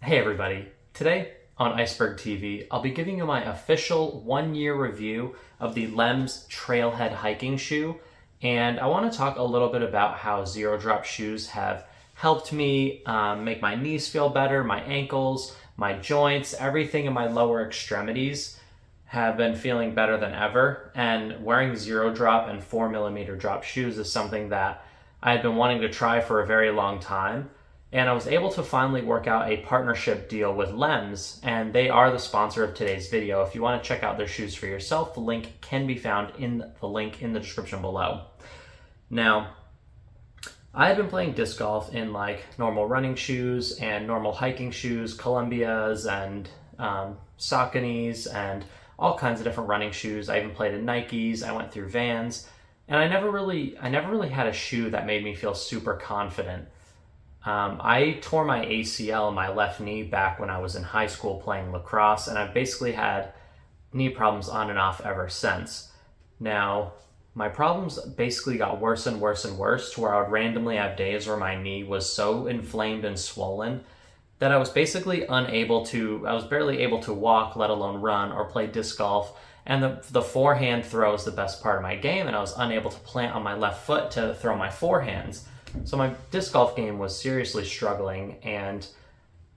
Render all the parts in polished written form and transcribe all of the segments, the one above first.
Hey everybody, today on Iceberg TV, I'll be giving you my official 1-year review of the Lems Trailhead hiking shoe, and I want to talk a little bit about how zero drop shoes have helped me make my knees feel better, my ankles, my joints, everything in my lower extremities have been feeling better than ever, and wearing zero drop and 4mm drop shoes is something that I had been wanting to try for a very long time. And I was able to finally work out a partnership deal with Lems, and they are the sponsor of today's video. If you want to check out their shoes for yourself, the link can be found in the link in the description below. Now, I had been playing disc golf in like normal running shoes and normal hiking shoes, Columbias and Sauconys and all kinds of different running shoes. I even played in Nikes. I went through Vans, and I never really had a shoe that made me feel super confident. I tore my ACL in my left knee back when I was in high school playing lacrosse, and I've basically had knee problems on and off ever since. Now, my problems basically got worse and worse and worse to where I would randomly have days where my knee was so inflamed and swollen that I was basically I was barely able to walk, let alone run or play disc golf. And the forehand throw is the best part of my game, and I was unable to plant on my left foot to throw my forehands. So my disc golf game was seriously struggling, and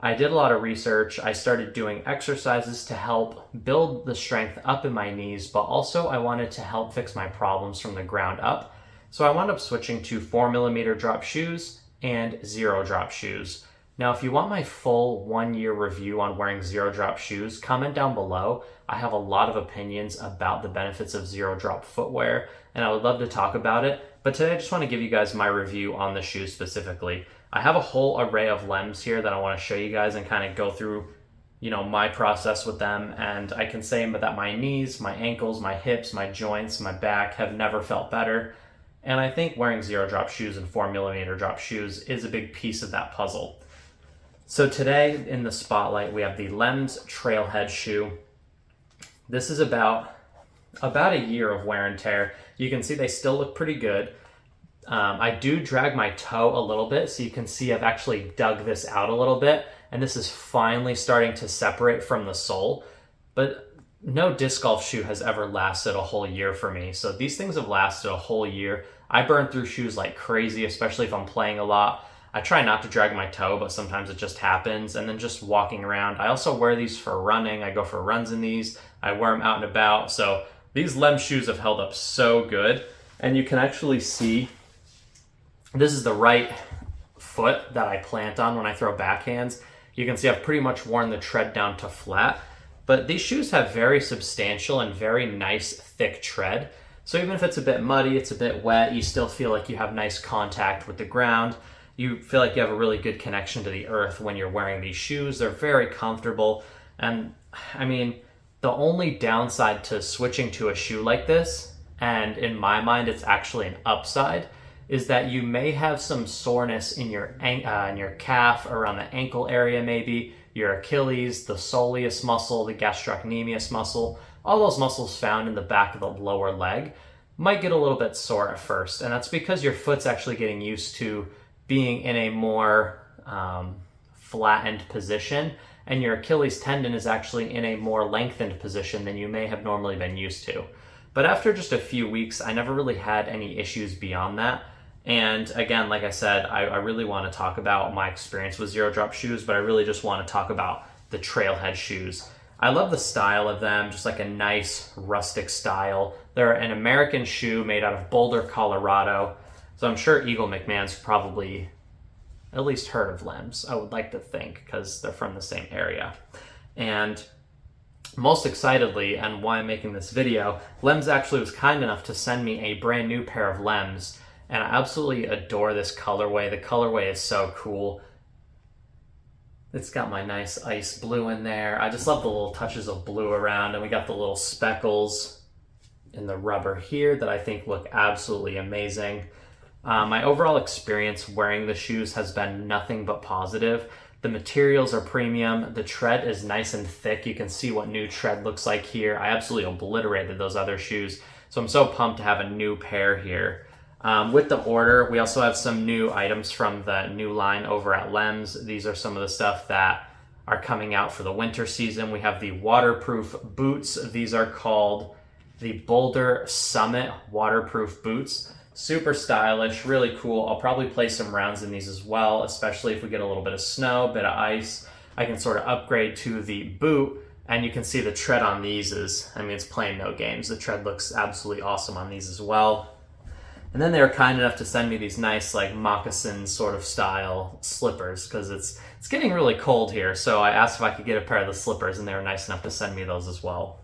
I did a lot of research. I started doing exercises to help build the strength up in my knees, but also I wanted to help fix my problems from the ground up. So I wound up switching to 4mm drop shoes and zero drop shoes. Now, if you want my full 1-year review on wearing zero drop shoes, comment down below. I have a lot of opinions about the benefits of zero drop footwear, and I would love to talk about it. But today I just want to give you guys my review on the shoes specifically. I have a whole array of Lems here that I want to show you guys and kind of go through, my process with them. And I can say that my knees, my ankles, my hips, my joints, my back have never felt better. And I think wearing zero drop shoes and 4mm drop shoes is a big piece of that puzzle. So today in the spotlight, we have the Lems Trailhead shoe. This is about a year of wear and tear. You can see they still look pretty good. I do drag my toe a little bit, so you can see I've actually dug this out a little bit, and this is finally starting to separate from the sole. But no disc golf shoe has ever lasted a whole year for me, so these things have lasted a whole year. I burn through shoes like crazy, especially if I'm playing a lot. I try not to drag my toe, but sometimes it just happens. And then just walking around. I also wear these for running. I go for runs in these. I wear them out and about. So these Lems shoes have held up so good. And you can actually see, this is the right foot that I plant on when I throw backhands. You can see I've pretty much worn the tread down to flat. But these shoes have very substantial and very nice thick tread. So even if it's a bit muddy, it's a bit wet, you still feel like you have nice contact with the ground. You feel like you have a really good connection to the earth when you're wearing these shoes. They're very comfortable. And I mean, the only downside to switching to a shoe like this, and in my mind it's actually an upside, is that you may have some soreness in your calf, around the ankle area maybe, your Achilles, the soleus muscle, the gastrocnemius muscle. All those muscles found in the back of the lower leg might get a little bit sore at first. And that's because your foot's actually getting used to being in a more flattened position, and your Achilles tendon is actually in a more lengthened position than you may have normally been used to. But after just a few weeks, I never really had any issues beyond that. And again, like I said, I really want to talk about my experience with zero drop shoes, but I really just want to talk about the Trailhead shoes. I love the style of them, just like a nice rustic style. They're an American shoe made out of Boulder, Colorado. So I'm sure Eagle McMahon's probably at least heard of Lems, I would like to think, because they're from the same area. And most excitedly, and why I'm making this video, Lems actually was kind enough to send me a brand new pair of Lems, and I absolutely adore this colorway. The colorway is so cool. It's got my nice ice blue in there. I just love the little touches of blue around, and we got the little speckles in the rubber here that I think look absolutely amazing. My overall experience wearing the shoes has been nothing but positive. The materials are premium. The tread is nice and thick. You can see what new tread looks like here. I absolutely obliterated those other shoes. So I'm so pumped to have a new pair here. With the order, we also have some new items from the new line over at Lems. These are some of the stuff that are coming out for the winter season. We have the waterproof boots. These are called the Boulder Summit waterproof boots. Super stylish, really cool. I'll probably play some rounds in these as well, especially if we get a little bit of snow, bit of ice. I can sort of upgrade to the boot, and you can see the tread on these it's playing no games. The tread looks absolutely awesome on these as well. And then they were kind enough to send me these nice like moccasin sort of style slippers because it's getting really cold here. So I asked if I could get a pair of the slippers, and they were nice enough to send me those as well.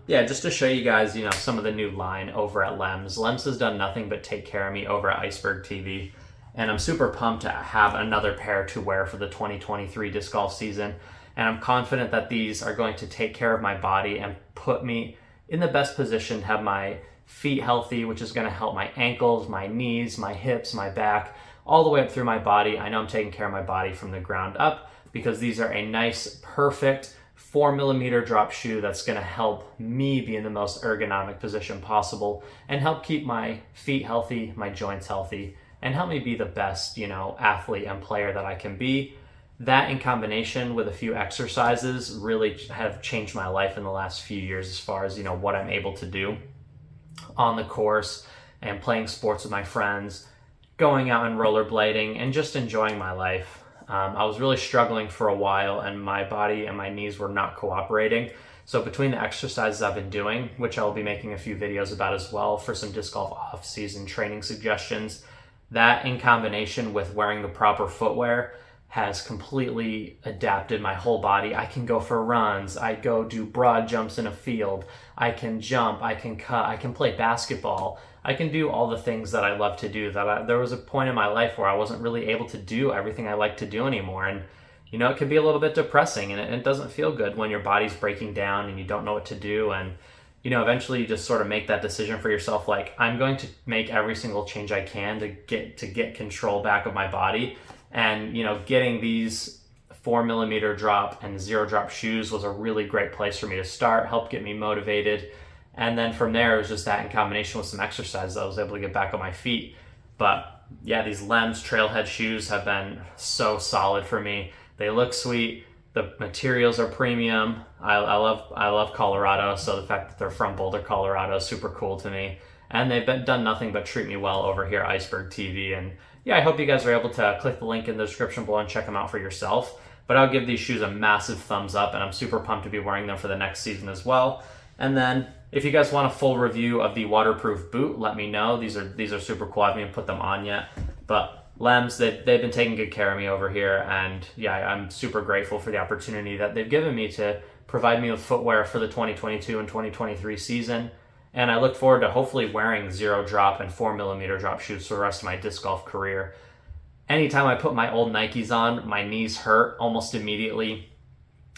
Just to show you guys, some of the new line over at Lems. Lems has done nothing but take care of me over at Iceberg TV, and I'm super pumped to have another pair to wear for the 2023 disc golf season. And I'm confident that these are going to take care of my body and put me in the best position to have my feet healthy, which is going to help my ankles, my knees, my hips, my back, all the way up through my body. I know I'm taking care of my body from the ground up because these are a nice, perfect 4mm drop shoe that's going to help me be in the most ergonomic position possible and help keep my feet healthy, my joints healthy, and help me be the best, athlete and player that I can be. That in combination with a few exercises really have changed my life in the last few years as far as, what I'm able to do on the course and playing sports with my friends, going out and rollerblading, and just enjoying my life. I was really struggling for a while, and my body and my knees were not cooperating. So between the exercises I've been doing, which I'll be making a few videos about as well for some disc golf off-season training suggestions, that in combination with wearing the proper footwear has completely adapted my whole body. I can go for runs, I go do broad jumps in a field, I can jump, I can cut, I can play basketball, I can do all the things that I love to do. There was a point in my life where I wasn't really able to do everything I like to do anymore. And it can be a little bit depressing, and it doesn't feel good when your body's breaking down and you don't know what to do. And eventually you just sort of make that decision for yourself, like, I'm going to make every single change I can to get control back of my body. And getting these 4mm drop and 0 drop shoes was a really great place for me to start, help get me motivated. And then from there, it was just that in combination with some exercise that I was able to get back on my feet. But yeah, these Lems Trailhead shoes have been so solid for me. They look sweet. The materials are premium. I love Colorado, so the fact that they're from Boulder, Colorado is super cool to me. And they've done nothing but treat me well over here at Iceberg TV. And yeah, I hope you guys are able to click the link in the description below and check them out for yourself. But I'll give these shoes a massive thumbs up, and I'm super pumped to be wearing them for the next season as well. And then if you guys want a full review of the waterproof boot, let me know. These are super cool. I haven't even put them on yet. But Lems, they've been taking good care of me over here. And yeah, I'm super grateful for the opportunity that they've given me to provide me with footwear for the 2022 and 2023 season. And I look forward to hopefully wearing 0 drop and 4mm drop shoes for the rest of my disc golf career. Anytime I put my old Nikes on, my knees hurt almost immediately.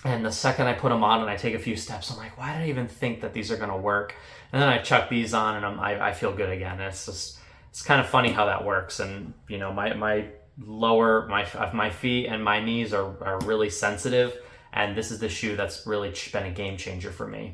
And the second I put them on and I take a few steps, I'm like, why did I even think that these are going to work? And then I chuck these on and I feel good again. And it's kind of funny how that works. And my feet and my knees are really sensitive. And this is the shoe that's really been a game changer for me.